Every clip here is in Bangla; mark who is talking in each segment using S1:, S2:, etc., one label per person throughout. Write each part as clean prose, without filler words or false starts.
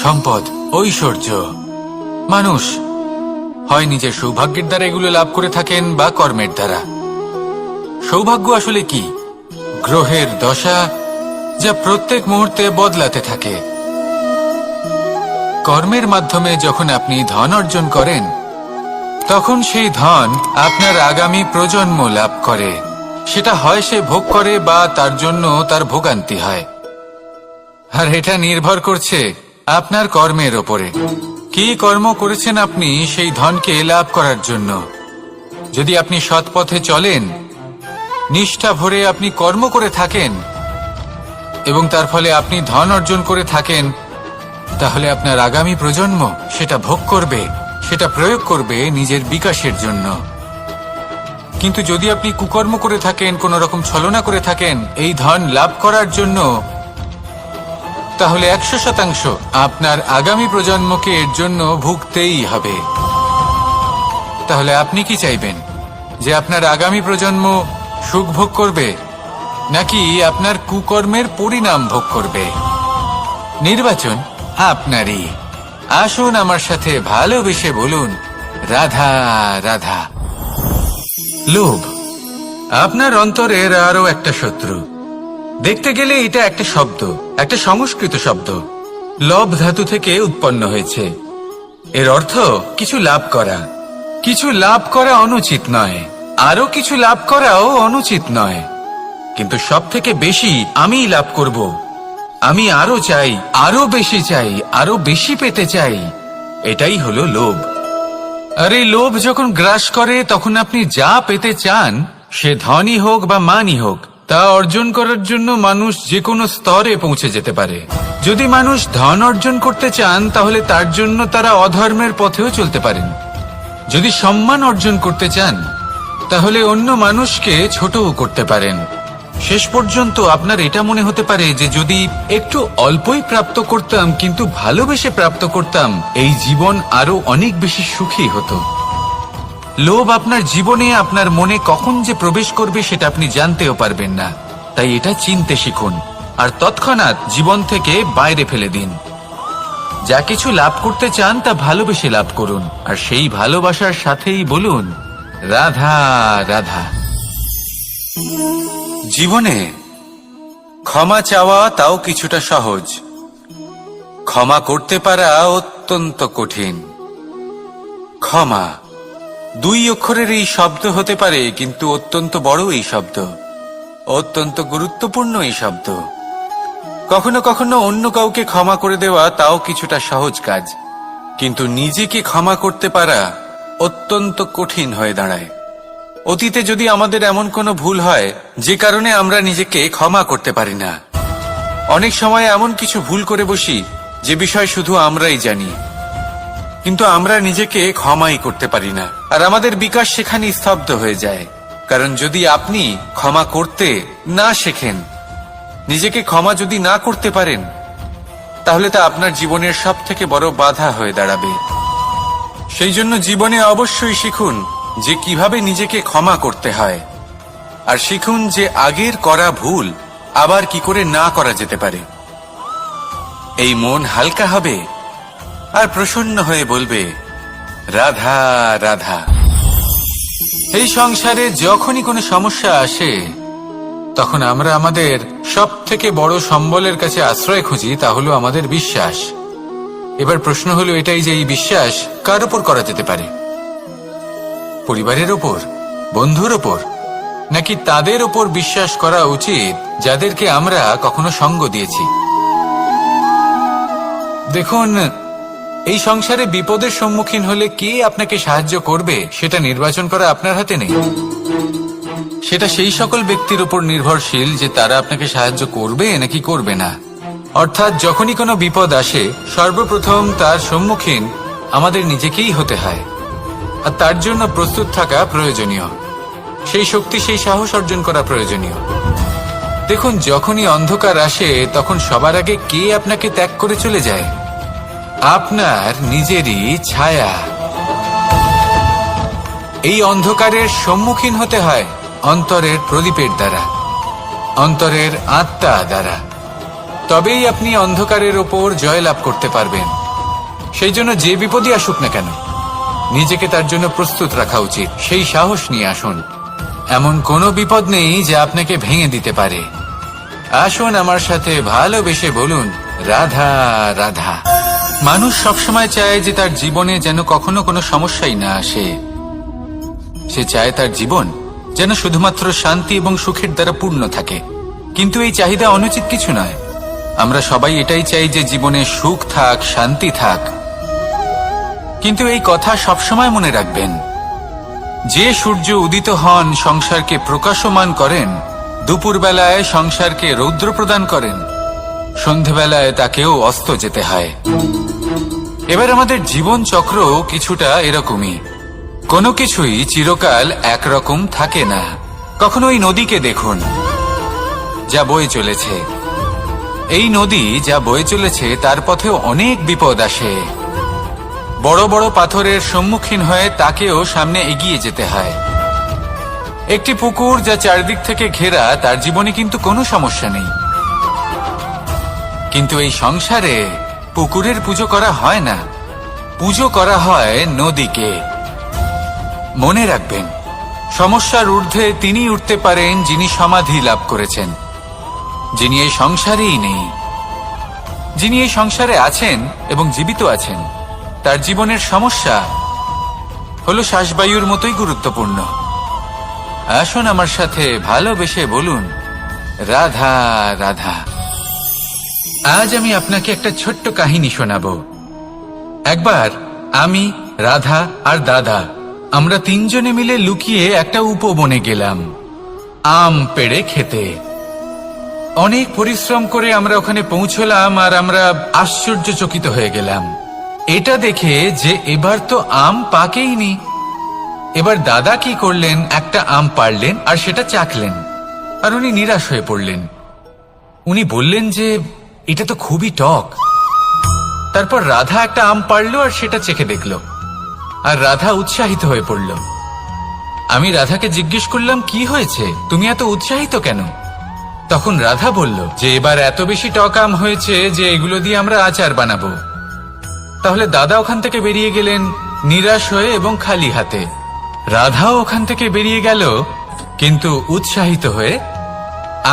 S1: সম্পদ, ঐশ্বর্য। মানুষ হয় নিজের সৌভাগ্যের দ্বারা এগুলো লাভ করে থাকেন বা কর্মের দ্বারা। সৌভাগ্য আসলে কি? গ্রহের দশা, যা প্রত্যেক মুহূর্তে বদলাতে থাকে। কর্মের মাধ্যমে যখন আপনি ধন অর্জন করেন, তখন সেই ধন আপনার আগামী প্রজন্ম লাভ করে। সেটা হয় সে ভোগ করে বা তার জন্য তার ভোগান্তি হয়। আর এটা নির্ভর করছে আপনার কর্মের ওপরে। কি কর্ম করেছেন আপনি সেই ধনকে লাভ করার জন্য? যদি আপনি সৎ পথে চলেন, নিষ্ঠা ভরে আপনি কর্ম করে থাকেন এবং তার ফলে আপনি ধন অর্জন করে থাকেন, তাহলে আপনার আগামী প্রজন্ম সেটা ভোগ করবে, সেটা প্রয়োগ করবে নিজের বিকাশের জন্য। কিন্তু যদি আপনি কুকর্ম করে থাকেন, কোন রকম ছলনা করে থাকেন এই ধন লাভ করার জন্য, তাহলে 100% আপনার আগামী প্রজন্মকে এর জন্য ভুগতেই হবে। তাহলে আপনি কি চাইবেন? যে আপনার আগামী প্রজন্ম সুখ ভোগ করবে, নাকি আপনার কুকর্মের পরিণাম ভোগ করবে? নির্বাচন আপনারই। আসুন আমার সাথে ভালোবেসে বলুন, রাধা রাধা। লোভ আপনার অন্তরের আরো একটা শত্রু। দেখতে গেলে এটা একটা শব্দ, একটা সংস্কৃত শব্দ। লব ধাতু থেকে উৎপন্ন হয়েছে। এর অর্থ কিছু লাভ করা। কিছু লাভ করা অনুচিত নয়, আরো কিছু লাভ করাও অনুচিত নয়, কিন্তু সব থেকে বেশি আমিই লাভ করব, আমি আরো চাই, আরো বেশি চাই, আরো বেশি পেতে চাই, এটাই হলো লোভ। আর এই লোভ যখন গ্রাস করে, তখন আপনি যা পেতে চান, সে ধনই হোক বা মানই হোক, তা অর্জন করার জন্য মানুষ যে কোনো স্তরে পৌঁছে যেতে পারে। যদি মানুষ ধন অর্জন করতে চান, তাহলে তার জন্য তারা অধর্মের পথেও চলতে পারেন। যদি সম্মান অর্জন করতে চান, তাহলে অন্য মানুষকে ছোটও করতে পারেন। শেষ পর্যন্ত আপনার এটা মনে হতে পারে যে যদি একটু অল্পই প্রাপ্ত করতাম, কিন্তু ভালোবেসে প্রাপ্ত করতাম, এই জীবন আরো অনেক বেশি সুখী হতো। লোভ আপনার জীবনে, আপনার মনে কখন যে প্রবেশ করবে সেটা আপনি জানতেও পারবেন না। তাই এটা চিনতে শিখুন আর তৎক্ষণাৎ জীবন থেকে বাইরে ফেলে দিন। যা কিছু লাভ করতে চান তা ভালোবেসে লাভ করুন, আর সেই ভালোবাসার সাথেই বলুন, রাধা রাধা। জীবনে ক্ষমা চাওয়া তাও কিছুটা সহজ, ক্ষমা করতে পারা অত্যন্ত কঠিন। ক্ষমা 2 অক্ষরের এই শব্দ হতে পারে, কিন্তু অত্যন্ত বড় এই শব্দ, অত্যন্ত গুরুত্বপূর্ণ এই শব্দ। কখনো কখনো অন্য কাউকে ক্ষমা করে দেওয়া তাও কিছুটা সহজ কাজ, কিন্তু নিজেকে ক্ষমা করতে পারা অত্যন্ত কঠিন হয়ে দাঁড়ায়। অতীতে যদি আমাদের এমন কোনো ভুল হয় যে কারণে আমরা নিজেকে ক্ষমা করতে পারি না, অনেক সময় এমন কিছু ভুল করে বসি যে বিষয় শুধু আমরাই জানি, কিন্তু আমরা নিজেকে ক্ষমাই করতে পারি না, আর আমাদের বিকাশ সেখানে স্তব্ধ হয়ে যায়। কারণ যদি আপনি ক্ষমা করতে না শেখেন, নিজেকে ক্ষমা যদি না করতে পারেন, তাহলে তা আপনার জীবনের সব থেকে বড় বাধা হয়ে দাঁড়াবে। সেই জন্য জীবনে অবশ্যই শিখুন যে কিভাবে নিজেকে ক্ষমা করতে হয়, আর শিখুন যে আগের করা ভুল আবার কি করে না করা যেতে পারে। এই মন হালকা হবে আর প্রসন্ন হয়ে বলবে, রাধা রাধা। এই সংসারে যখনই কোনো সমস্যা আসে, তখন আমরা আমাদের সব থেকে বড় সম্বলের কাছে আশ্রয় খুঁজি, তা হলো আমাদের বিশ্বাস। এবার প্রশ্ন হলো এটাই যে এই বিশ্বাস কার উপর করা যেতে পারে? পরিবারের ওপর, বন্ধুর ওপর, নাকি তাদের ওপর বিশ্বাস করা উচিত যাদেরকে আমরা কখনো সঙ্গ দিয়েছি? দেখুন, এই সংসারে বিপদের সম্মুখীন হলে কে আপনাকে সাহায্য করবে সেটা নির্বাচন করা আপনার হাতে নেই। সেটা সেই সকল ব্যক্তির উপর নির্ভরশীল যে তারা আপনাকে সাহায্য করবে নাকি করবে না। অর্থাৎ যখনই কোনো বিপদ আসে, সর্বপ্রথম তার সম্মুখীন আমাদের নিজেকেই হতে হয়, আর তার জন্য প্রস্তুত থাকা প্রয়োজনীয়। সেই শক্তি, সেই সাহস অর্জন করা প্রয়োজনীয়। দেখুন, যখনই অন্ধকার আসে, তখন সবার আগে কে আপনাকে ত্যাগ করে চলে যায়? আপনার নিজেরই ছায়া। এই অন্ধকারের সম্মুখীন হতে হয় অন্তরের প্রদীপের দ্বারা, অন্তরের আত্মা দ্বারা। তবেই আপনি অন্ধকারের ওপর জয়লাভ করতে পারবেন। সেই জন্য যে বিপদই আসুক না কেন নিজেকে তার জন্য প্রস্তুত রাখা উচিত। সেই সাহস নিয়ে আসুন। এমন কোনো বিপদ নেই যে আপনাকে ভেঙে দিতে পারে। আসুন আমার সাথে ভালোবেসে বলুন, রাধা রাধা। মানুষ সবসময় চায় যে তার জীবনে যেন কখনো কোনো সমস্যাই না আসে। সে চায় তার জীবন যেন শুধুমাত্র শান্তি এবং সুখের দ্বারা পূর্ণ থাকে। কিন্তু এই চাহিদা অনুচিত কিছু নয়। আমরা সবাই এটাই চাই যে জীবনে সুখ থাক, শান্তি থাক। কিন্তু এই কথা সবসময় মনে রাখবেন, যে সূর্য উদিত হন সংসারকে প্রকাশমান করেন, দুপুরবেলায় সংসারকে রৌদ্র প্রদান করেন, সন্ধেবেলায় তাকেও অস্ত যেতে হয়। এবার আমাদের জীবন চক্র কিছুটা এরকমই। কোনো কিছুই চিরকাল একরকম থাকে না। কখনো এই নদীকে দেখুন যা বয়ে চলেছে। এই নদী যা বয়ে চলেছে তার পথেও অনেক বিপদ আসে। বড় বড় পাথরের সম্মুখীন হয়ে তাকেও সামনে এগিয়ে যেতে হয়। একটি পুকুর যা চারদিক থেকে ঘেরা, তার জীবনে কিন্তু কোনো সমস্যা নেই। কিন্তু এই সংসারে পুকুরের পুজো করা হয় না, পুজো করা হয় নদীকে। মনে রাখবেন, সমস্যার ঊর্ধ্বে তিনি উঠতে পারেন যিনি সমাধি লাভ করেছেন, যিনি এই সংসারেই নেই। যিনি এই সংসারে আছেন এবং জীবিত আছেন, তার জীবনের সমস্যা হলো শ্বাসবায়ুর মতোই গুরুত্বপূর্ণ। আসুন আমার সাথে ভালোবেসে বলুন, রাধা রাধা। আজ আমি আপনাকে একটা ছোট্ট কাহিনী শোনাবো। একবার আমি, রাধা আর দাদা, আমরা তিনজনে মিলে লুকিয়ে একটা উপবনে গেলাম আম পেড়ে খেতে। অনেক পরিশ্রম করে আমরা ওখানে পৌঁছলাম আর আমরা আশ্চর্যচকিত হয়ে গেলাম এটা দেখে যে এবার তো আম পাকেইনি। এবার দাদা কি করলেন, একটা আম পাড়লেন আর সেটা চাখলেন, আর উনি নিরাশ হয়ে পড়লেন। উনি বললেন যে এটা তো খুবই টক। তারপর রাধা একটা আম পাড়লো আর সেটা চেখে দেখল, আর রাধা উৎসাহিত হয়ে পড়ল। আমি রাধাকে জিজ্ঞেস করলাম, কি হয়েছে, তুমি এত উৎসাহিত কেন? তখন রাধা বলল যে এবার এত বেশি টক আম হয়েছে যে এগুলো দিয়ে আমরা আচার বানাবো। তাহলে দাদা ওখান থেকে বেরিয়ে গেলেন নিরাশ হয়ে এবং খালি হাতে। রাধাও ওখান থেকে বেরিয়ে গেল কিন্তু উৎসাহিত হয়ে,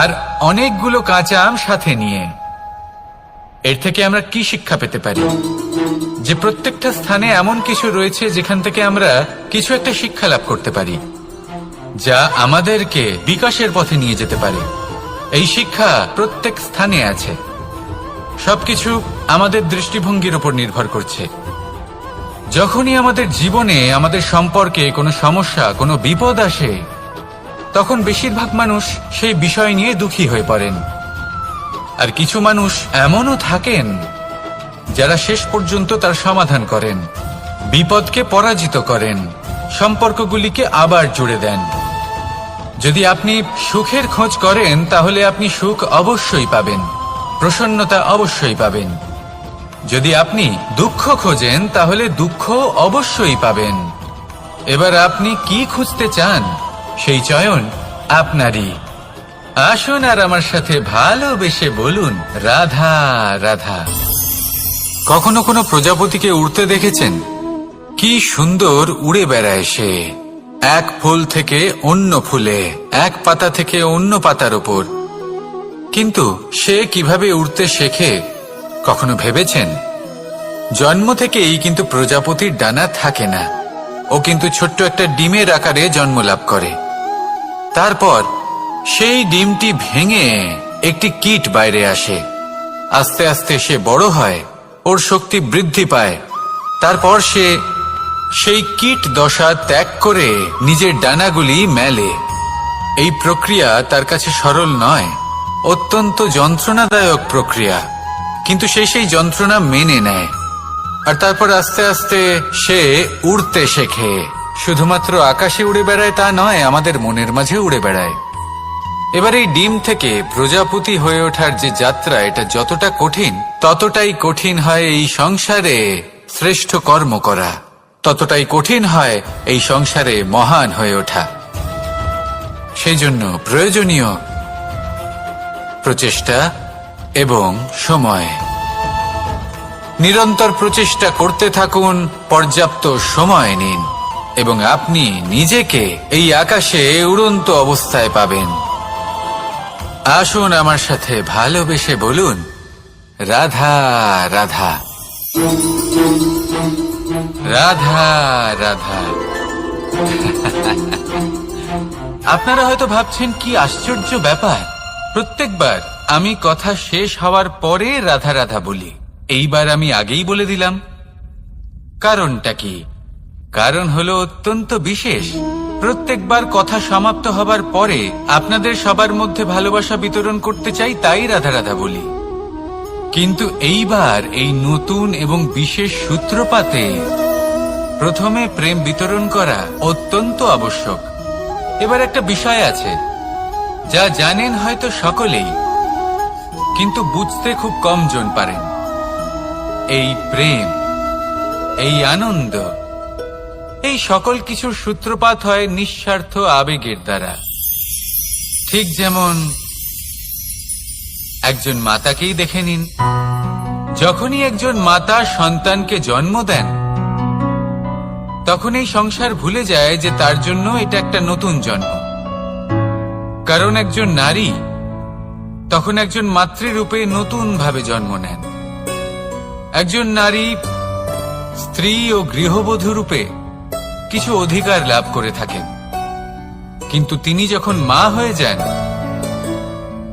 S1: আর অনেকগুলো কাঁচা আম সাথে নিয়ে। এর থেকে আমরা কি শিক্ষা পেতে পারি? যে প্রত্যেকটা স্থানে এমন কিছু রয়েছে যেখান থেকে আমরা কিছু একটা শিক্ষা লাভ করতে পারি, যা আমাদেরকে বিকাশের পথে নিয়ে যেতে পারে। এই শিক্ষা প্রত্যেক স্থানে আছে। সবকিছু আমাদের দৃষ্টিভঙ্গির উপর নির্ভর করছে। যখনই আমাদের জীবনে, আমাদের সম্পর্কে কোনো সমস্যা, কোনো বিপদ আসে, তখন বেশিরভাগ মানুষ সেই বিষয় নিয়ে দুঃখী হয়ে পড়েন। আর কিছু মানুষ এমনও থাকেন যারা শেষ পর্যন্ত তার সমাধান করেন, বিপদকে পরাজিত করেন, সম্পর্কগুলিকে আবার জুড়ে দেন। যদি আপনি সুখের খোঁজ করেন তাহলে আপনি সুখ অবশ্যই পাবেন, প্রসন্নতা অবশ্যই পাবেন। যদি আপনি দুঃখ খোঁজেন তাহলে দুঃখ অবশ্যই পাবেন। এবার আপনি কি খুঁজতে চান, সেই চয়ন আপনারই। আসুন আর আমার সাথে ভালোবেসে বলুন, রাধা রাধা। কখনো কোনো প্রজাপতিকে উড়তে দেখেছেন? কি সুন্দর উড়ে বেড়ায় সে, এক ফুল থেকে অন্য ফুলে, এক পাতা থেকে অন্য পাতার উপর। কিন্তু সে কিভাবে উড়তে শেখে কখনো ভেবেছেন? জন্ম থেকেই কিন্তু প্রজাপতির ডানা থাকে না। ও কিন্তু ছোট্ট একটা ডিমের আকারে জন্ম লাভ করে। তারপর সেই ডিমটি ভেঙে একটি কীট বাইরে আসে। আস্তে আস্তে সে বড় হয়, ওর শক্তি বৃদ্ধি পায়। তারপর সে সেই কীট দশা ত্যাগ করে নিজের ডানাগুলি মেলে। এই প্রক্রিয়া তার কাছে সরল নয়, অত্যন্ত যন্ত্রণাদায়ক প্রক্রিয়া, কিন্তু সে সেই যন্ত্রণা মেনে নেয়। আর তারপর আস্তে আস্তে সে উড়তে শেখে। শুধুমাত্র আকাশে উড়ে বেড়ায় তা নয়, আমাদের মনের মাঝে উড়ে বেড়ায়। এবার এই ডিম থেকে প্রজাপতি হয়ে ওঠার যে যাত্রা, এটা যতটা কঠিন, ততটাই কঠিন হয় এই সংসারে শ্রেষ্ঠ কর্ম করা, ততটাই কঠিন হয় এই সংসারে মহান হয়ে ওঠা। সেই জন্য প্রয়োজনীয় প্রচেষ্টা এবং সময়। নিরন্তর প্রচেষ্টা করতে থাকুন, পর্যাপ্ত সময় নিন এবং আপনি নিজেকে এই আকাশে উড়ন্ত অবস্থায় পাবেন। আসুন আমার সাথে ভালোবেসে বলুন, রাধা রাধা, রাধা রাধা। আপনারা হয়তো ভাবছেন কি আশ্চর্য ব্যাপার, প্রত্যেকবার আমি কথা শেষ হওয়ার পরে রাধা রাধা বলি। এইবার আমি আগেই বলে দিলাম। কারণটা কি? কারণ হলো অত্যন্ত বিশেষ। প্রত্যেকবার কথা সমাপ্ত হবার পরে আপনাদের সবার মধ্যে ভালোবাসা বিতরণ করতে চাই, তাই রাধা রাধা বলি। কিন্তু এইবার এই নতুন এবং বিশেষ সূত্রপাতে প্রথমে প্রেম বিতরণ করা অত্যন্ত আবশ্যক। এবার একটা বিষয় আছে যা জানেন হয়তো সকলেই, কিন্তু বুঝতে খুব কম জন পারেন। এই প্রেম, এই আনন্দ, এই সকল কিছুর সূত্রপাত হয় নিঃস্বার্থ আবেগের দ্বারা। ঠিক যেমন একজন মাতাকেই দেখে নিন। যখনই একজন মাতা সন্তানকে জন্ম দেন, তখন এই সংসার ভুলে যায় যে তার জন্য এটা একটা নতুন জন্ম। কারণ একজন নারী তখন একজন মাতৃরূপে নতুন ভাবে জন্ম নেন। একজন নারী স্ত্রী ও গৃহবধূ রূপে কিছু অধিকার লাভ করে থাকেন, কিন্তু তিনি যখন মা হয়ে যান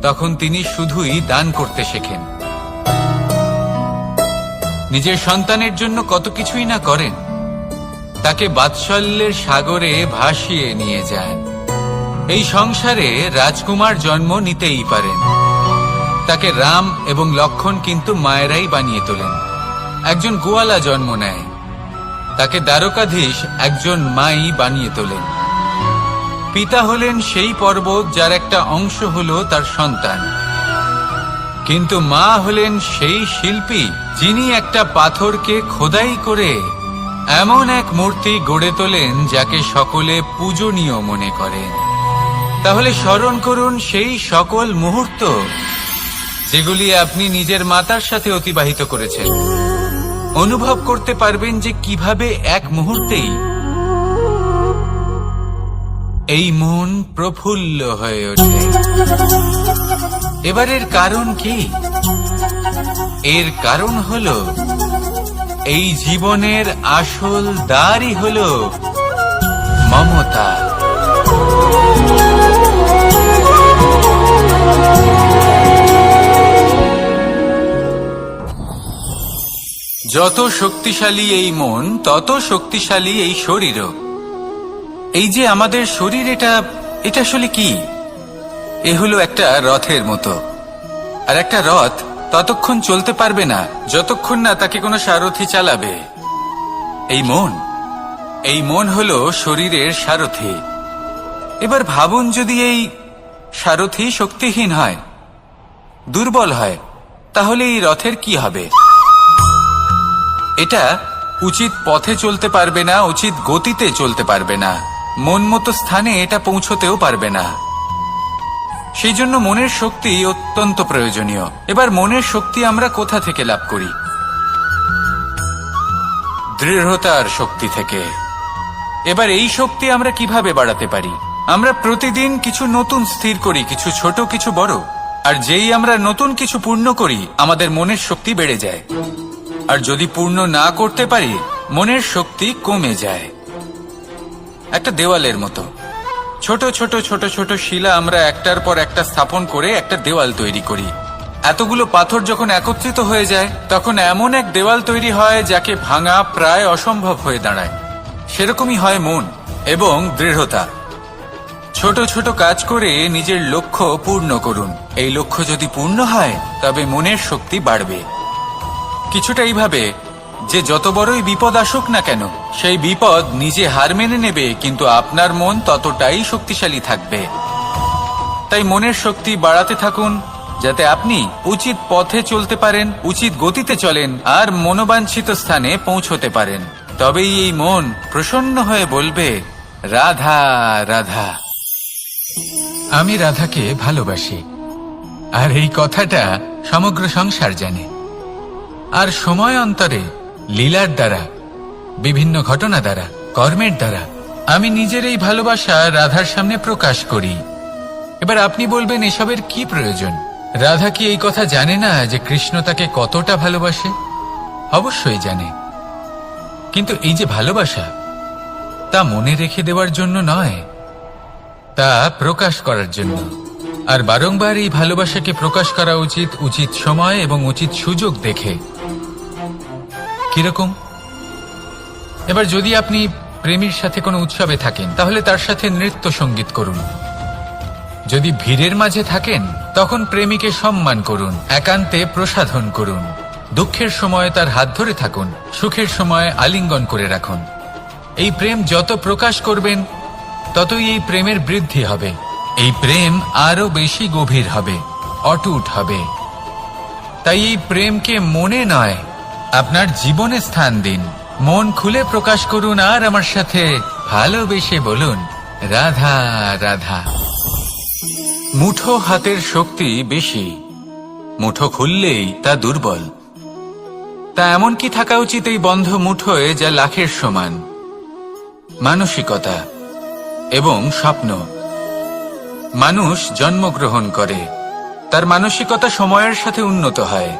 S1: তখন তিনি শুধুই দান করতে শেখেন। নিজের সন্তানের জন্য কত কিছুই না করেন, তাকে বাৎসল্যের সাগরে ভাসিয়ে নিয়ে যান। এই সংসারে রাজকুমার জন্ম নিতেই পারেন, তাকে রাম এবং লক্ষণ কিন্তু মায়েরাই বানিয়ে তোলেন। একজন গোয়ালা জন্ম নেয়, তাকে দ্বারকাধীশ একজন মাই বানিয়ে তোলেন। পিতা হলেন সেই পর্বত যার একটা অংশ হলো তার সন্তান, কিন্তু মা হলেন সেই শিল্পী যিনি একটা পাথরকে খোদাই করে এমন এক মূর্তি গড়ে তোলেন যাকে সকলে পূজনীয় মনে করেন। তাহলে স্মরণ করুন সেই সকল মুহূর্ত যেগুলি আপনি নিজের মাতার সাথে অতিবাহিত করেছেন। অনুভব করতে পারবেন যে কিভাবে এক মুহূর্তেই এই মন প্রফুল্ল হয়ে ওঠে। এবারের কারণ কি? এর কারণ হলো এই জীবনের আসল দ্বারই হলো মমতা। যত শক্তিশালী এই মন, তত শক্তিশালী এই শরীরও। এই যে আমাদের শরীর, এটা আসলে কি? এ হলো একটা রথের মতো। আর একটা রথ ততক্ষণ চলতে পারবে না যতক্ষণ না তাকে কোনো সারথি চালাবে। এই মন হলো শরীরের সারথি। এবার ভাবুন, যদি এই সারথি শক্তিহীন হয়, দুর্বল হয়, তাহলে এই রথের কি হবে? এটা উচিত পথে চলতে পারবে না, উচিত গতিতে চলতে পারবে না, মন মতো স্থানে এটা পৌঁছতেও পারবে না। সেই জন্য মনের শক্তি অত্যন্ত প্রয়োজনীয়। এবার মনের শক্তি আমরা কোথা থেকে লাভ করি? দৃঢ়তার শক্তি থেকে। এবার এই শক্তি আমরা কিভাবে বাড়াতে পারি? আমরা প্রতিদিন কিছু নতুন স্থির করি, কিছু ছোট কিছু বড়। আর যেই আমরা নতুন কিছু পূর্ণ করি, আমাদের মনের শক্তি বেড়ে যায়। আর যদি পূর্ণ না করতে পারি, মনের শক্তি কমে যায়। একটা দেওয়ালের মতো ছোট ছোট ছোট ছোট শিলা আমরা একটার পর একটা স্থাপন করে একটা দেওয়াল তৈরি করি। এতগুলো পাথর যখন একত্রিত হয়ে যায়, তখন এমন এক দেওয়াল তৈরি হয় যাকে ভাঙা প্রায় অসম্ভব হয়ে দাঁড়ায়। সেরকমই হয় মন এবং দৃঢ়তা। ছোট ছোট কাজ করে নিজের লক্ষ্য পূর্ণ করুন। এই লক্ষ্য যদি পূর্ণ হয়, তবে মনের শক্তি বাড়বে। কিছুটা এইভাবে যে যত বড়ই বিপদ আসুক না কেন, সেই বিপদ নিজে হার মেনে নেবে, কিন্তু আপনার মন ততটাই শক্তিশালী থাকবে। তাই মনের শক্তি বাড়াতে থাকুন, যাতে আপনি উচিত পথে চলতে পারেন, উচিত গতিতে চলেন আর মনোবাঞ্ছিত স্থানে পৌঁছতে পারেন। তবেই এই মন প্রসন্ন হয়ে বলবে, রাধা রাধা। আমি রাধাকে ভালোবাসি, আর এই কথাটা সমগ্র সংসার জানে। আর সময় অন্তরে লীলার দ্বারা, বিভিন্ন ঘটনা দ্বারা, কর্মের দ্বারা আমি নিজের এই ভালোবাসা রাধার সামনে প্রকাশ করি। এবার আপনি বলবেন, এসবের কি প্রয়োজন? রাধা কি এই কথা জানে না যে কৃষ্ণ তাকে কতটা ভালোবাসে? অবশ্যই জানে, কিন্তু এই যে ভালোবাসা, তা মনে রেখে দেওয়ার জন্য নয়, তা প্রকাশ করার জন্য। আর বারংবার এই ভালোবাসাকে প্রকাশ করা উচিত, উচিত সময় এবং উচিত সুযোগ দেখে। কিরকম? এবার যদি আপনি প্রেমীর সাথে কোনো উৎসবে থাকেন, তাহলে তার সাথে নৃত্য সঙ্গীত করুন। যদি ভিড়ের মাঝে থাকেন, তখন প্রেমীকে সম্মান করুন, একান্তে প্রসাধন করুন। দুঃখের সময় তার হাত ধরে থাকুন, সুখের সময় আলিঙ্গন করে রাখুন। এই প্রেম যত প্রকাশ করবেন, ততই এই প্রেমের বৃদ্ধি হবে। এই প্রেম আরো বেশি গভীর হবে, অটুট হবে। তাই এই প্রেমকে মনে নয়, আপনার জীবনে স্থান দিন। মন খুলে প্রকাশ করুন আর আমার সাথে ভালোবেসে বলুন, রাধা রাধা। মুঠো হাতের শক্তি বেশি, মুঠো খুললেই তা দুর্বল। তা এমন কি থাকা উচিত এই বন্ধ মুঠোয় যা লাখের সমান? মানসিকতা এবং স্বপ্ন। মানুষ জন্মগ্রহণ করে, তার মানসিকতা সময়ের সাথে উন্নত হয়।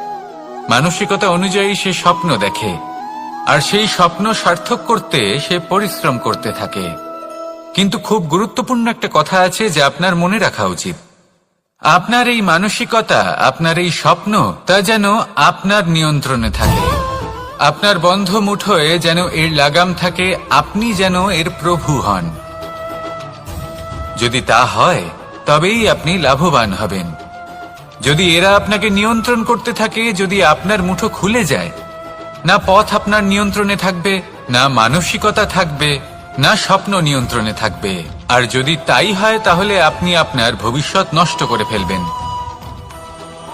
S1: মানসিকতা অনুযায়ী সে স্বপ্ন দেখে, আর সেই স্বপ্ন সার্থক করতে সে পরিশ্রম করতে থাকে। কিন্তু খুব গুরুত্বপূর্ণ একটা কথা আছে যা আপনার মনে রাখা উচিত। আপনার এই মানসিকতা, আপনার এই স্বপ্ন, তা যেন আপনার নিয়ন্ত্রণে থাকে। আপনার বন্ধ মুঠোয় যেন এর লাগাম থাকে, আপনি যেন এর প্রভু হন। যদি তা হয়, তবেই আপনি লাভবান হবেন। যদি এরা আপনাকে নিয়ন্ত্রণ করতে থাকে, যদি আপনার মুঠো খুলে যায়, না পথ আপনার নিয়ন্ত্রণে থাকবে, না মানসিকতা থাকবে, না স্বপ্ন নিয়ন্ত্রণে থাকবে। আর যদি তাই হয়, তাহলে আপনি আপনার ভবিষ্যৎ নষ্ট করে ফেলবেন।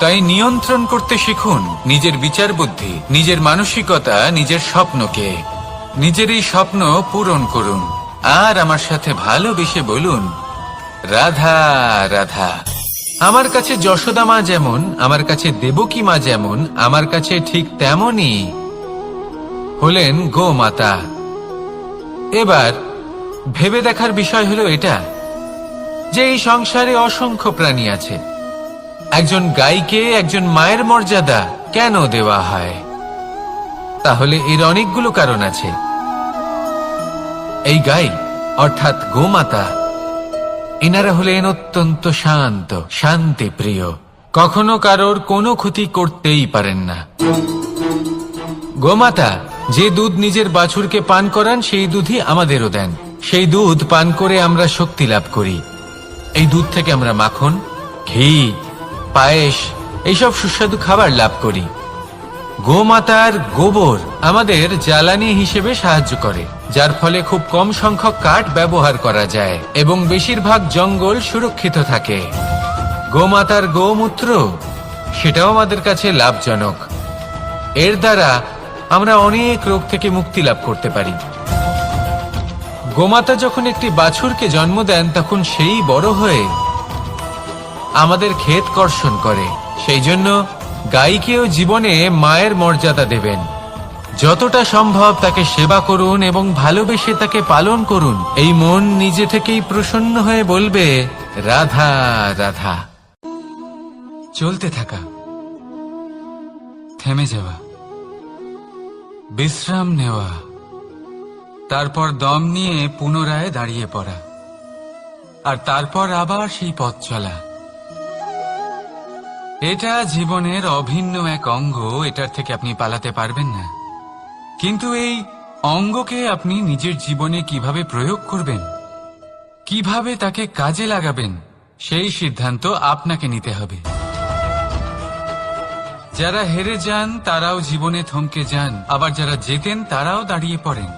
S1: তাই নিয়ন্ত্রণ করতে শিখুন নিজের বিচার বুদ্ধি, নিজের মানসিকতা, নিজের স্বপ্নকে। নিজের এই স্বপ্ন পূরণ করুন আর আমার সাথে ভালোবেসে বলুন, রাধা রাধা। আমার কাছে যশোদা মা যেমন, আমার কাছে দেবকী মা যেমন, আমার কাছে ঠিক তেমনই হলেন গোমাতা। এবার ভেবে দেখার বিষয় হলো এটা, যে এই সংসারে অসংখ্য প্রাণী আছে। একজন গাইকে একজন মায়ের মর্যাদা কেন দেওয়া হয়? তাহলে এর অনেকগুলো কারণ আছে। এই গাই অর্থাৎ গোমাতা, এনারা হলেন অত্যন্ত শান্ত, শান্তি প্রিয়, কখনো কারোর কোনো ক্ষতি করতেই পারেন না। গোমাতা যে দুধ নিজের বাছুরকে পান করান, সেই দুধই আমাদেরও দেন। সেই দুধ পান করে আমরা শক্তি লাভ করি। এই দুধ থেকে আমরা মাখন, ঘি, পায়েস, এইসব সুস্বাদু খাবার লাভ করি। গোমাতার গোবর আমাদের জ্বালানি হিসেবে সাহায্য করে, যার ফলে খুব কম সংখ্যক কাঠ ব্যবহার করা যায় এবং বেশিরভাগ জঙ্গল সুরক্ষিত থাকে। গোমাতার গোমূত্র, সেটাও আমাদের কাছে লাভজনক। এর দ্বারা আমরা অনেক রোগ থেকে মুক্তি লাভ করতে পারি। গোমাতা যখন একটি বাছুরকে জন্ম দেন, তখন সেই বড় হয়ে আমাদের ক্ষেত কর্ষণ করে। সেই জন্য গাইকেও জীবনে মায়ের মর্যাদা দেবেন। যতটা সম্ভব তাকে সেবা করুন এবং ভালোবেসে তাকে পালন করুন। এই মন নিজে থেকেই প্রসন্ন হয়ে বলবে, রাধা রাধা। চলতে থাকা, থেমে যাওয়া, বিশ্রাম নেওয়া, তারপর দম নিয়ে পুনরায় দাঁড়িয়ে পড়া, আর তারপর আবার সেই পথ চলা। এটা জীবনের অভিন্ন এক অঙ্গ, এটার থেকে আপনি পালাতে পারবেন না। কিন্তু এই অঙ্গকে আপনি নিজের জীবনে কিভাবে প্রয়োগ করবেন, কিভাবে তাকে কাজে লাগাবেন, সেই সিদ্ধান্ত আপনাকে নিতে হবে। যারা হেরে যান তারাও জীবনে থমকে যান, আবার যারা জেতেন তারাও দাঁড়িয়ে পড়েন।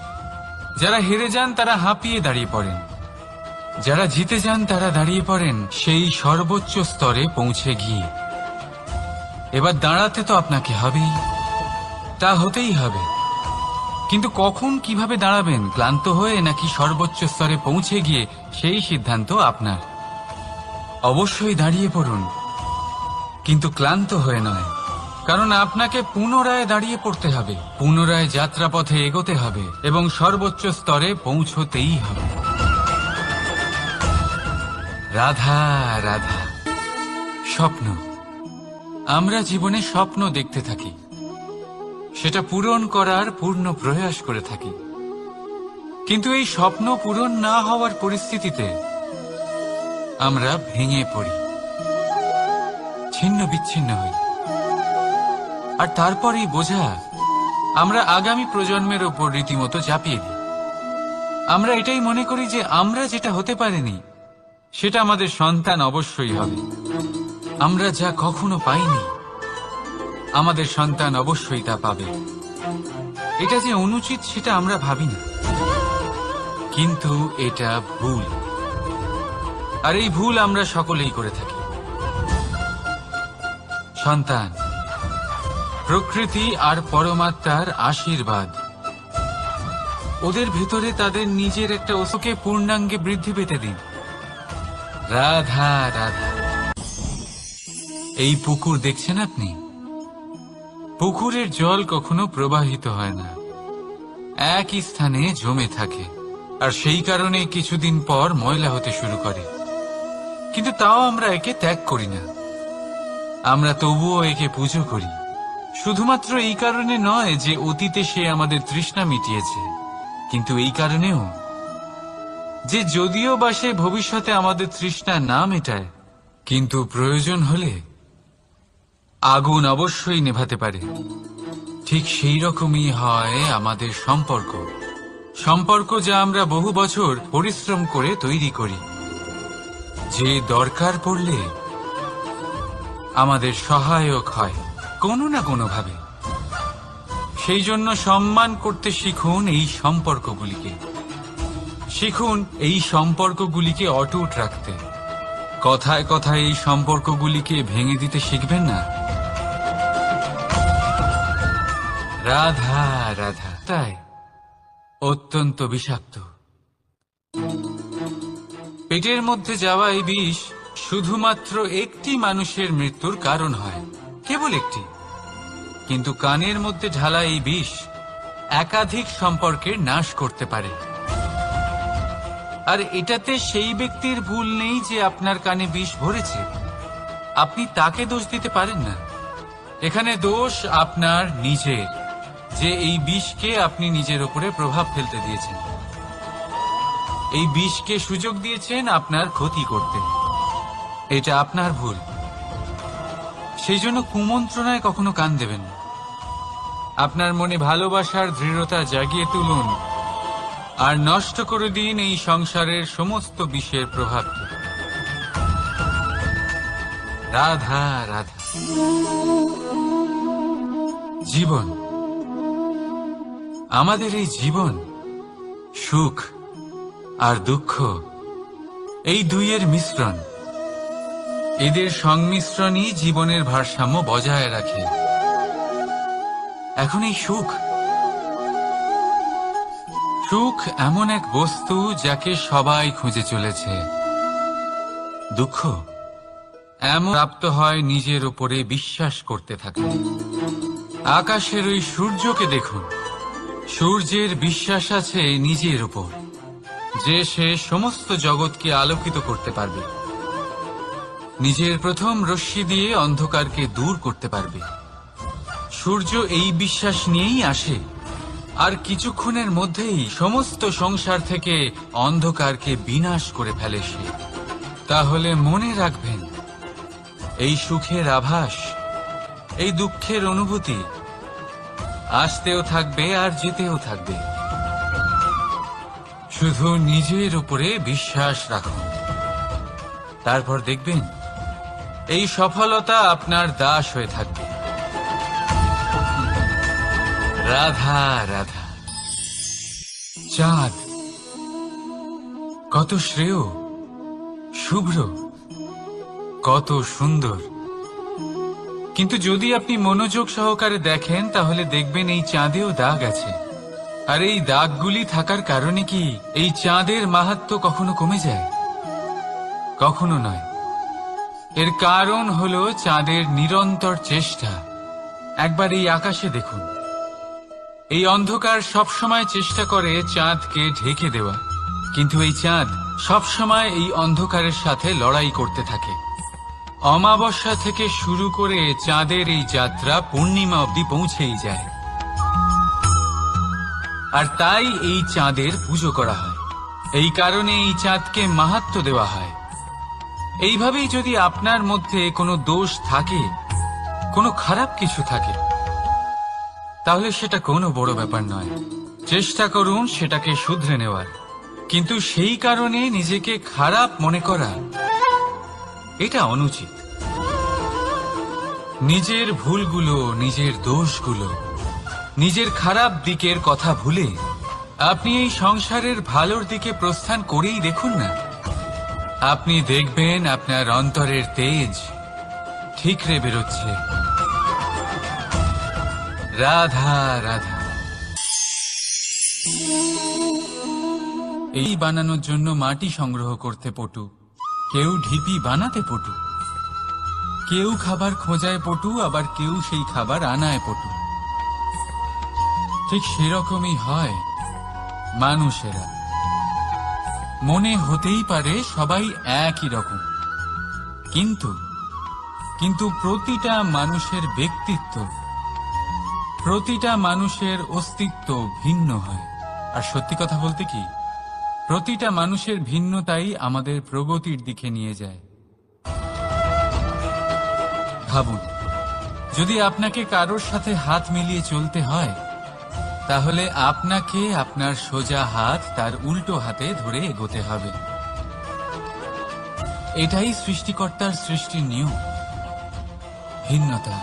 S1: যারা হেরে যান তারা হাঁপিয়ে দাঁড়িয়ে পড়েন, যারা জিতে যান তারা দাঁড়িয়ে পড়েন সেই সর্বোচ্চ স্তরে পৌঁছে গিয়ে। এবার দাঁড়াতে তো আপনাকে হবেই, তা হতেই হবে। কিন্তু কখন, কিভাবে দাঁড়াবেন, ক্লান্ত হয়ে নাকি সর্বোচ্চ স্তরে পৌঁছে গিয়ে, সেই সিদ্ধান্ত আপনার। অবশ্যই দাঁড়িয়ে পড়ুন, কিন্তু ক্লান্ত হয়ে নয়। কারণ আপনাকে পুনরায় দাঁড়িয়ে পড়তে হবে, পুনরায় যাত্রাপথে এগোতে হবে এবং সর্বোচ্চ স্তরে পৌঁছতেই হবে। রাধা রাধা। স্বপ্ন, আমরা জীবনে স্বপ্ন দেখতে থাকি, সেটা পূরণ করার পূর্ণ প্রয়াস করে থাকি, কিন্তু এই স্বপ্ন পূরণ না হওয়ার পরিস্থিতিতে আমরা ভেঙে পড়ি, ছিন্ন বিচ্ছিন্ন হই। আর তারপর এই বোঝা আমরা আগামী প্রজন্মের ওপর রীতিমতো চাপিয়ে দিই। আমরা এটাই মনে করি যে আমরা যেটা হতে পারিনি সেটা আমাদের সন্তান অবশ্যই হবে। আমরা যা কখনো পাইনি আমাদের সন্তান অবশ্যই তা পাবে। এটা যে অনুচিত সেটা আমরা ভাবি না, কিন্তু এটা ভুল। আর এই ভুল আমরা সকলেই করে থাকি। সন্তান প্রকৃতি আর পরমাত্মার আশীর্বাদ, ওদের ভেতরে তাদের নিজের একটা অসুখে পূর্ণাঙ্গে বৃদ্ধি পেতে দিন। রাধা রাধা। এই পুকুর দেখছেন আপনি, পুকুরের জল কখনো প্রবাহিত হয় না, একই স্থানে জমে থাকে, আর সেই কারণে কিছুদিন পর ময়লা হতে শুরু করে। কিন্তু তাও আমরা একে ত্যাগ করি না, আমরা তবুও একে পুজো করি। শুধুমাত্র এই কারণে নয় যে অতীতে সে আমাদের তৃষ্ণা মিটিয়েছে, কিন্তু এই কারণেও যে যদিও বা সে ভবিষ্যতে আমাদের তৃষ্ণা না মেটায়, কিন্তু প্রয়োজন হলে আগুন অবশ্যই নেভাতে পারে। ঠিক সেই রকমই হয় আমাদের সম্পর্ক, সম্পর্ক যা আমরা বহু বছর পরিশ্রম করে তৈরি করি, যে দরকার পড়লে আমাদের সহায়ক হয় কোনো না কোনোভাবে। সেই জন্য সম্মান করতে শিখুন এই সম্পর্কগুলিকে, শিখুন এই সম্পর্কগুলিকে অটুট রাখতে। কথায় কথায় এই সম্পর্কগুলিকে ভেঙে দিতে শিখবেন না। রাধা রাধা। তাই অত্যন্ত বিষাক্ত। পেটের মধ্যে যাওয়া এই বিষ শুধুমাত্র একটি মানুষের মৃত্যুর কারণ হয়, কেবল একটি। কিন্তু কানের মধ্যে ঢালা এই বিষ একাধিক সম্পর্কের নাশ করতে পারে। আর এটাতে সেই ব্যক্তির ভুল নেই যে আপনার কানে বিষ ভরেছে, আপনি তাকে দোষ দিতে পারেন না। এখানে দোষ আপনার নিজের, যে এই বিষকে আপনি নিজের উপরে প্রভাব ফেলতে দিয়েছেন, এই বিষকে সুযোগ দিয়েছেন আপনার ক্ষতি করতে। এটা আপনার ভুল। সেই জন্য কুমন্ত্রণায় কখনো কান দেবেন না। আপনার মনে ভালোবাসার দৃঢ়তা জাগিয়ে তুলুন আর নষ্ট করে দিন এই সংসারের সমস্ত বিষের প্রভাবকে। রাধা রাধা। জীবন, আমাদের এই জীবন সুখ আর দুঃখ, এই দুইয়ের মিশ্রণ। এদের সংমিশ্রণই জীবনের ভারসাম্য বজায় রাখে। এখন এই সুখ, সুখ এমন এক বস্তু যাকে সবাই খুঁজে চলেছে। দুঃখ এমন প্রাপ্ত হয় নিজের উপরে বিশ্বাস করতে থাকে। আকাশের ওই সূর্যকে দেখুন, সূর্যের বিশ্বাস আছে নিজের উপর যে সে সমস্ত জগৎকে আলোকিত করতে পারবে, নিজের প্রথম রশ্মি দিয়ে অন্ধকারকে দূর করতে পারবে। সূর্য এই বিশ্বাস নিয়েই আসে, আর কিছুক্ষণের মধ্যেই সমস্ত সংসার থেকে অন্ধকারকে বিনাশ করে ফেলে সে। তাহলে মনে রাখবেন, এই সুখের আভাস, এই দুঃখের অনুভূতি আসতেও থাকবে আর যেতেও থাকবে। শুধু নিজের উপরে বিশ্বাস রাখুন, তারপর দেখবেন এই সফলতা আপনার দাস হয়ে থাকবে। রাধা রাধা। চাঁদ কত শ্রেয়, শুভ্র, কত সুন্দর, কিন্তু যদি আপনি মনোযোগ সহকারে দেখেন তাহলে দেখবেন এই চাঁদেও দাগ আছে। আর এই দাগগুলি থাকার কারণে কি এই চাঁদের মাহাত্ম্য কখনো কমে যায়? কখনো নয়। এর কারণ হলো চাঁদের নিরন্তর চেষ্টা, একবার এই আকাশে দেখুন। এই অন্ধকার সবসময় চেষ্টা করে চাঁদকে ঢেকে দেওয়া, কিন্তু এই চাঁদ সবসময় এই অন্ধকারের সাথে লড়াই করতে থাকে। অমাবস্যা থেকে শুরু করে চাঁদের এই যাত্রা পূর্ণিমা অবধি পৌঁছেই যায়। আর তাই এই চাঁদের পুজো করা হয়। এই কারণে এই চাঁদকে মাহাত্ম্য দেওয়া হয়। এইভাবেই যদি আপনার মধ্যে কোনো দোষ থাকে, কোনো খারাপ কিছু থাকে, তাহলে সেটা কোনো বড় ব্যাপার নয়। চেষ্টা করুন সেটাকে শুধরে নেওয়ার, কিন্তু সেই কারণে নিজেকে খারাপ মনে করা, এটা অনুচিত। নিজের ভুলগুলো, নিজের দোষগুলো, নিজের খারাপ দিকের কথা ভুলে আপনি এই সংসারের ভালোর দিকে প্রস্থান করেই দেখুন না। আপনি দেখবেন আপনার অন্তরের তেজ ঠিকরে বেরোচ্ছে। রাধা রাধা। এই বানানোর জন্য মাটি সংগ্রহ করতে পটু, কেউ ঢিপি বানাতে পটু, কেউ খাবার খোঁজায় পটু, আবার কেউ সেই খাবার আনায় পটু। ঠিক সেরকমই হয় মানুষেরা। মনে হতেই পারে সবাই একই রকম, কিন্তু প্রতিটা মানুষের ব্যক্তিত্ব, প্রতিটা মানুষের অস্তিত্ব ভিন্ন হয়। আর সত্যি কথা বলতে কি, প্রতিটা মানুষের ভিন্নতাই আমাদের প্রগতির দিকে নিয়ে যায়। ভাবুন, যদি আপনাকে কারোর সাথে হাত মিলিয়ে চলতে হয়, তাহলে আপনাকে আপনার সোজা হাত তার উল্টো হাতে ধরে এগোতে হবে। এটাই সৃষ্টিকর্তার সৃষ্টির নিয়ম। ভিন্নতা,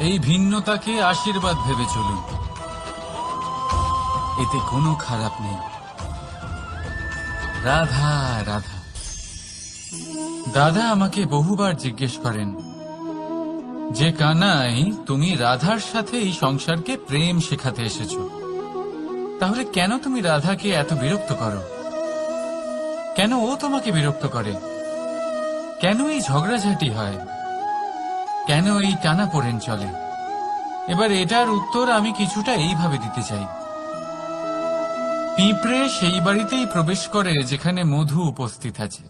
S1: এই ভিন্নতাকে আশীর্বাদ ভেবে চলুন, এতে কোনো খারাপ নেই। রাধা রাধা। দাদা আমাকে বহুবার জিজ্ঞেস করেন যে কানাই, তুমি রাধার সাথে এই সংসারকে প্রেম শেখাতে এসেছ, তাহলে কেন তুমি রাধাকে এত বিরক্ত করো? কেন ও তোমাকে বিরক্ত করে? কেন এই ঝগড়াঝাটি হয়? কেন এই টানাপোড়েন চলে? এবার এটার উত্তর আমি কিছুটা এইভাবে দিতে চাই। পিঁপড়ে সেই বাড়িতেই প্রবেশ করে যেখানে মধু উপস্থিত আছে।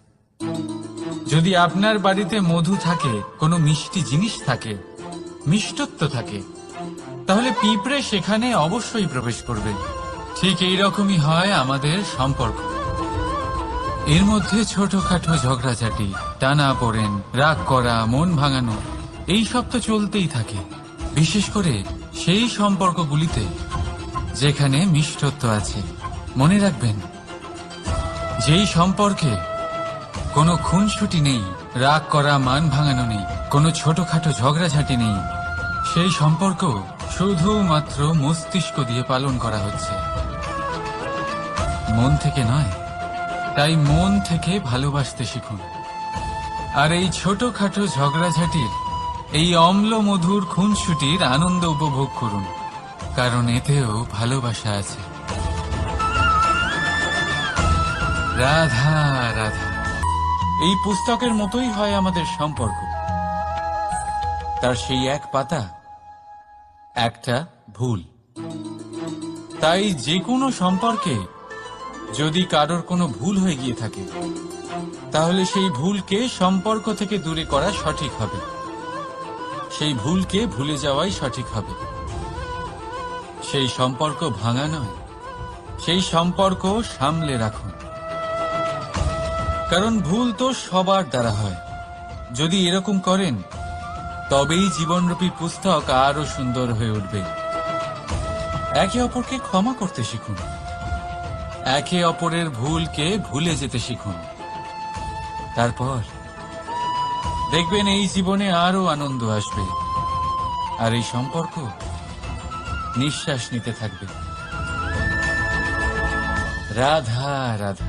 S1: যদি আপনার বাড়িতে মধু থাকে, কোনো মিষ্টি জিনিস থাকে, মিষ্টত্ব থাকে, তাহলে পিঁপড়ে সেখানে অবশ্যই প্রবেশ করবে। ঠিক এইরকমই হয় আমাদের সম্পর্ক। এর মধ্যে ছোটখাটো ঝগড়াঝাটি, টানাপোড়েন, রাগ করা, মন ভাঙানো, এইসব তো চলতেই থাকে। বিশেষ করে সেই সম্পর্কগুলিতে যেখানে মিষ্টত্ব আছে। মনে রাখবেন, যেই সম্পর্কে কোনো খুনসুটি নেই, রাগ করা, মান ভাঙানো নেই, কোনো ছোটখাটো ঝগড়াঝাটি নেই, সেই সম্পর্ক শুধুমাত্র মস্তিষ্ক দিয়ে পালন করা হচ্ছে, মন থেকে নয়। তাই মন থেকে ভালোবাসতে শিখুন। আর এই ছোটখাটো ঝগড়াঝাটির, এই অম্ল মধুর খুনসুটির আনন্দ উপভোগ করুন, কারণ এতেও ভালোবাসা আছে। রাধা রাধা। এই পুস্তকের মতোই হয় আমাদের সম্পর্ক। তার সেই এক পাতা, একটা ভুল। তাই যে কোনো সম্পর্কে যদি কারোর কোনো ভুল হয়ে গিয়ে থাকে, তাহলে সেই ভুলকে সম্পর্ক থেকে দূরে করা সঠিক হবে। সেই ভুলকে ভুলে যাওয়াই সঠিক হবে। সেই সম্পর্ক ভাঙা নয়, সেই সম্পর্ক সামলে রাখুন। কারণ ভুল তো সবার দ্বারা হয়। যদি এরকম করেন, তবেই জীবনরূপী পুস্তক আরো সুন্দর হয়ে উঠবে। একে অপরকে ক্ষমা করতে শিখুন, একে অপরের ভুলকে ভুলে যেতে শিখুন। তারপর দেখবেন এই জীবনে আরো আনন্দ আসবে, আর এই সম্পর্ক নিঃশ্বাস নিতে থাকবে। রাধা রাধা।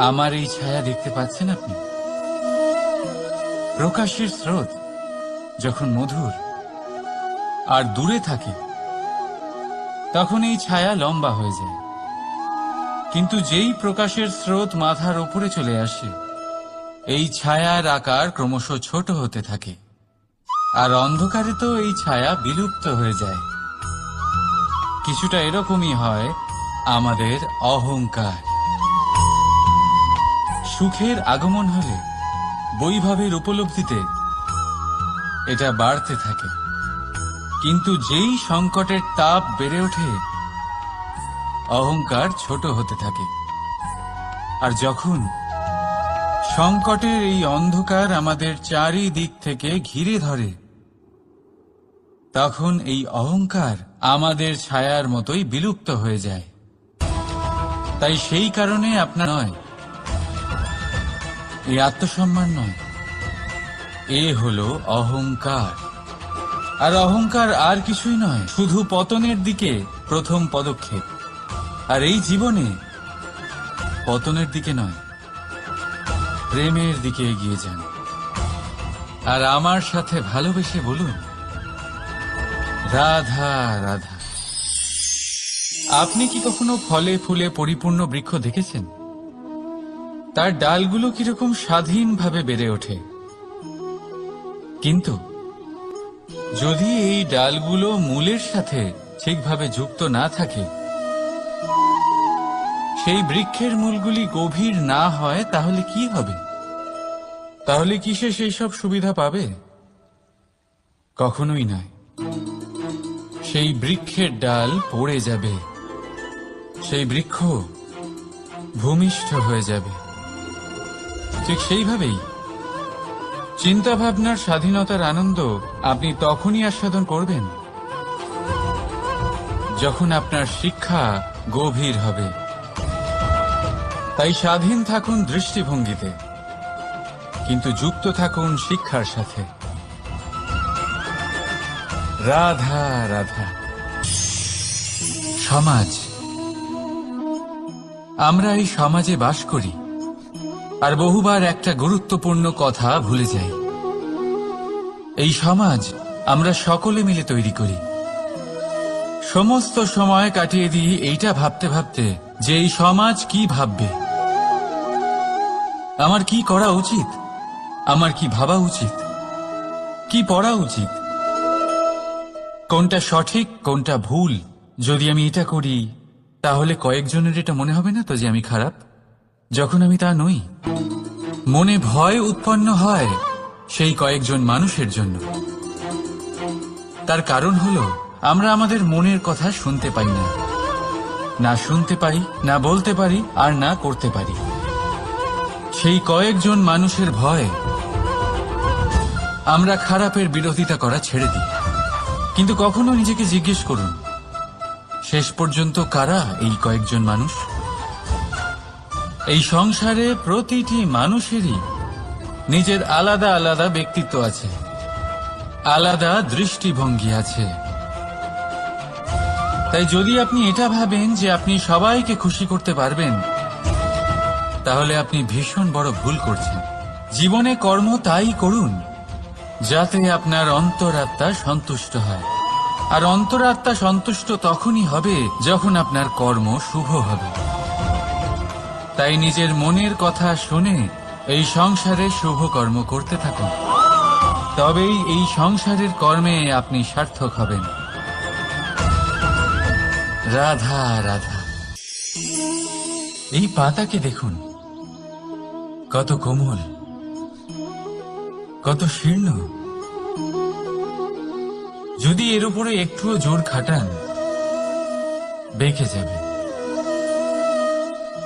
S1: আমার এই ছায়া দেখতে পাচ্ছেন আপনি? প্রকাশের স্রোত যখন মধুর আর দূরে থাকে,
S2: তখন এই ছায়া লম্বা হয়ে যায়। কিন্তু যেই প্রকাশের স্রোত মাথার উপরে চলে আসে, এই ছায়ার আকার ক্রমশ ছোট হতে থাকে, আর অন্ধকারে তো এই ছায়া বিলুপ্ত হয়ে যায়। কিছুটা এরকমই হয় আমাদের অহংকার। সুখের আগমন হলে, বৈভবের উপলব্ধিতে এটা বাড়তে থাকে, কিন্তু যেই সংকটের তাপ বেড়ে ওঠে, অহংকার ছোট হতে থাকে। আর যখন সংকটের এই অন্ধকার আমাদের চারিদিক থেকে ঘিরে ধরে, তখন এই অহংকার আমাদের ছায়ার মতোই বিলুপ্ত হয়ে যায়। তাই সেই কারণে আপনার নয়, এই আত্মসম্মান নয়, এ হলো অহংকার। আর অহংকার আর কিছুই নয়, শুধু পতনের দিকে প্রথম পদক্ষেপ। আর এই জীবনে পতনের দিকে নয়, প্রেমের দিকে এগিয়ে যান। আর আমার সাথে ভালোবেসে বলুন, রাধা রাধা। আপনি কি কখনো ফলে ফুলে পরিপূর্ণ বৃক্ষ দেখেছেন? তার ডালগুলো কিরকম স্বাধীনভাবে বেড়ে ওঠে, কিন্তু যদি এই ডালগুলো মূলের সাথে ঠিকভাবে যুক্ত না থাকে, সেই বৃক্ষের মূলগুলি গভীর না হয়, তাহলে কি হবে? তাহলে কি সে সেই সব সুবিধা পাবে? কখনোই নয়। সেই বৃক্ষের ডাল পড়ে যাবে, সেই বৃক্ষ ভূমিষ্ঠ হয়ে যাবে। ঠিক সেইভাবেই চিন্তাভাবনার স্বাধীনতার আনন্দ আপনি তখনই আস্বাদন করবেন যখন আপনার শিক্ষা গভীর হবে। তাই স্বাধীন থাকুন দৃষ্টিভঙ্গিতে, কিন্তু যুক্ত থাকুন শিক্ষার সাথে। রাধা রাধা। সমাজ, আমরা এই সমাজে বাস করি, আর বহুবার একটা গুরুত্বপূর্ণ কথা ভুলে যাই। এই সমাজ আমরা সকলে মিলে তৈরি করি। সমস্ত সময় কাটিয়ে দিই এইটা ভাবতে ভাবতে যে এই সমাজ কি ভাববে, আমার কি করা উচিত, আমার কি ভাবা উচিত, কি পড়া উচিত, কোনটা সঠিক কোনটা ভুল। যদি আমি এটা করি, তাহলে কয়েকজনের এটা মনে হবে না তো যে আমি খারাপ, যখন আমি তা নই। মনে ভয় উৎপন্ন হয় সেই কয়েকজন মানুষের জন্য। তার কারণ হলো আমরা আমাদের মনের কথা শুনতে পাই না, না শুনতে পারি, না বলতে পারি, আর না করতে পারি। সেই কয়েকজন মানুষের ভয় আমরা খারাপের বিরোধিতা করা ছেড়ে দিই। কিন্তু কখনো নিজেকে জিজ্ঞেস করুন, শেষ পর্যন্ত কারা এই কয়েকজন মানুষ? এই সংসারে প্রতিটি মানুষেরই নিজের আলাদা আলাদা ব্যক্তিত্ব আছে, আলাদা দৃষ্টিভঙ্গি আছে। তাই যদি আপনি এটা ভাবেন যে আপনি সবাইকে খুশি করতে পারবেন, তাহলে আপনি ভীষণ বড় ভুল করছেন। জীবনে কর্ম তাই করুন যাতে আপনার অন্তরাত্মা সন্তুষ্ট হয়। আর অন্তরাত্মা সন্তুষ্ট তখনই হবে যখন আপনার কর্ম শুভ হবে। তাই নিজের মনের কথা শুনে এই সংসারে শুভ কর্ম করতে থাকুন, তবেই এই সংসারের কর্মে আপনি সার্থক হবেন। রাধা রাধা। এই পাতাকে দেখুন, কত কোমল, কত শীর্ণ। যদি এর উপরে একটুও জোর খাটান, বেঁকে যাবে।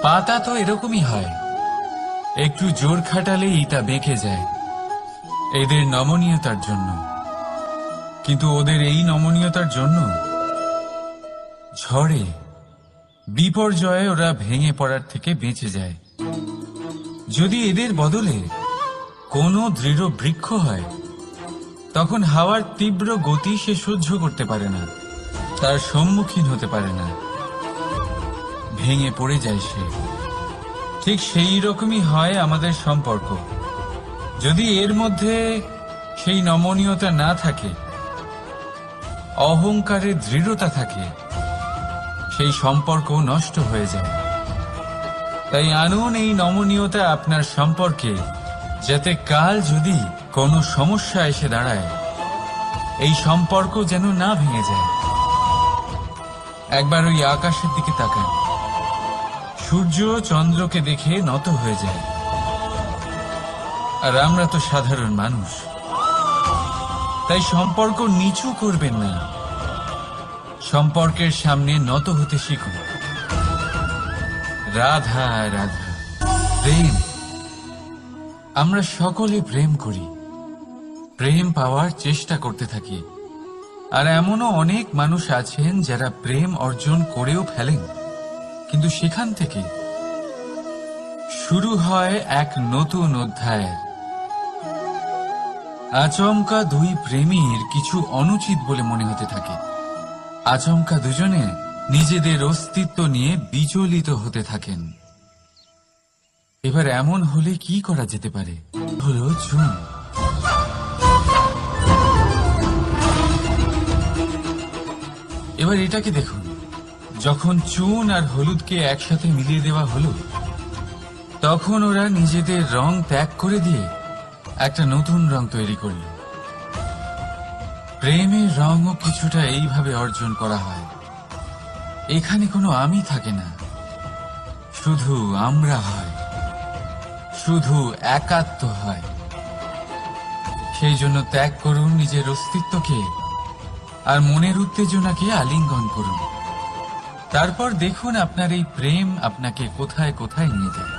S2: পাতা তো এরকমই হয়, একটু জোর খাটালেই তা বেঁকে যায় এদের নমনীয়তার জন্য। কিন্তু ওদের এই নমনীয়তার জন্য ঝড়ে, বিপর্যয়ে ওরা ভেঙে পড়ার থেকে বেঁচে যায়। যদি এদের বদলে কোনো দৃঢ় বৃক্ষ হয়, তখন হাওয়ার তীব্র গতি সে সহ্য করতে পারে না, তার সম্মুখীন হতে পারে না, ভেঙে পড়ে যায় সে। ঠিক সেই রকমই হয় আমাদের সম্পর্ক। যদি এর মধ্যে সেই নমনীয়তা না থাকে, অহংকারের দৃঢ়তা থাকে, সেই সম্পর্ক নষ্ট হয়ে যায়। তাই আনুন এই নমনীয়তা আপনার সম্পর্কে, যাতে কাল যদি কোনো সমস্যা এসে দাঁড়ায় এই সম্পর্ক যেন না ভেঙে যায়। একবার ওই আকাশের দিকে তাকান, সূর্য চন্দ্রকে দেখে নত হয়ে যায়, আর আমরা তো সাধারণ মানুষ। তাই সম্পর্ক নিচু করবেন না, সম্পর্কের সামনে নত হতে শিখুন। রাধা রাধা। প্রেম, আমরা সকলে প্রেম করি, প্রেম পাওয়ার চেষ্টা করতে থাকি। আর এমনও অনেক মানুষ আছেন যারা প্রেম অর্জন করেও ফেলেন, কিন্তু সেখান থেকে শুরু হয় এক নতুন অধ্যায়ের। আচমকা দুই প্রেমীর কিছু অনুচিত বলে মনে হতে থাকে। আচমকা দুজনে নিজেদের অস্তিত্ব নিয়ে বিচলিত হতে থাকেন। এবার এমন হলে কি করা যেতে পারে? হলো চুন। এবার এটাকে দেখুন, যখন চুন আর হলুদকে একসাথে মিলিয়ে দেওয়া হলো, তখন ওরা নিজেদের রং ত্যাগ করে দিয়ে একটা নতুন রং তৈরি করল। প্রেমের রঙও কিছুটা এইভাবে অর্জন করা হয়। এখানে কোনো আমি থাকে না, শুধু আমরা হয়, শুধু একাত্ম হয়। সেই জন্য ত্যাগ করুন নিজের অস্তিত্বকে, আর মনের উত্তেজনাকে আলিঙ্গন করুন। তারপর দেখুন আপনার এই প্রেম আপনাকে কোথায় কোথায় নিয়ে যায়।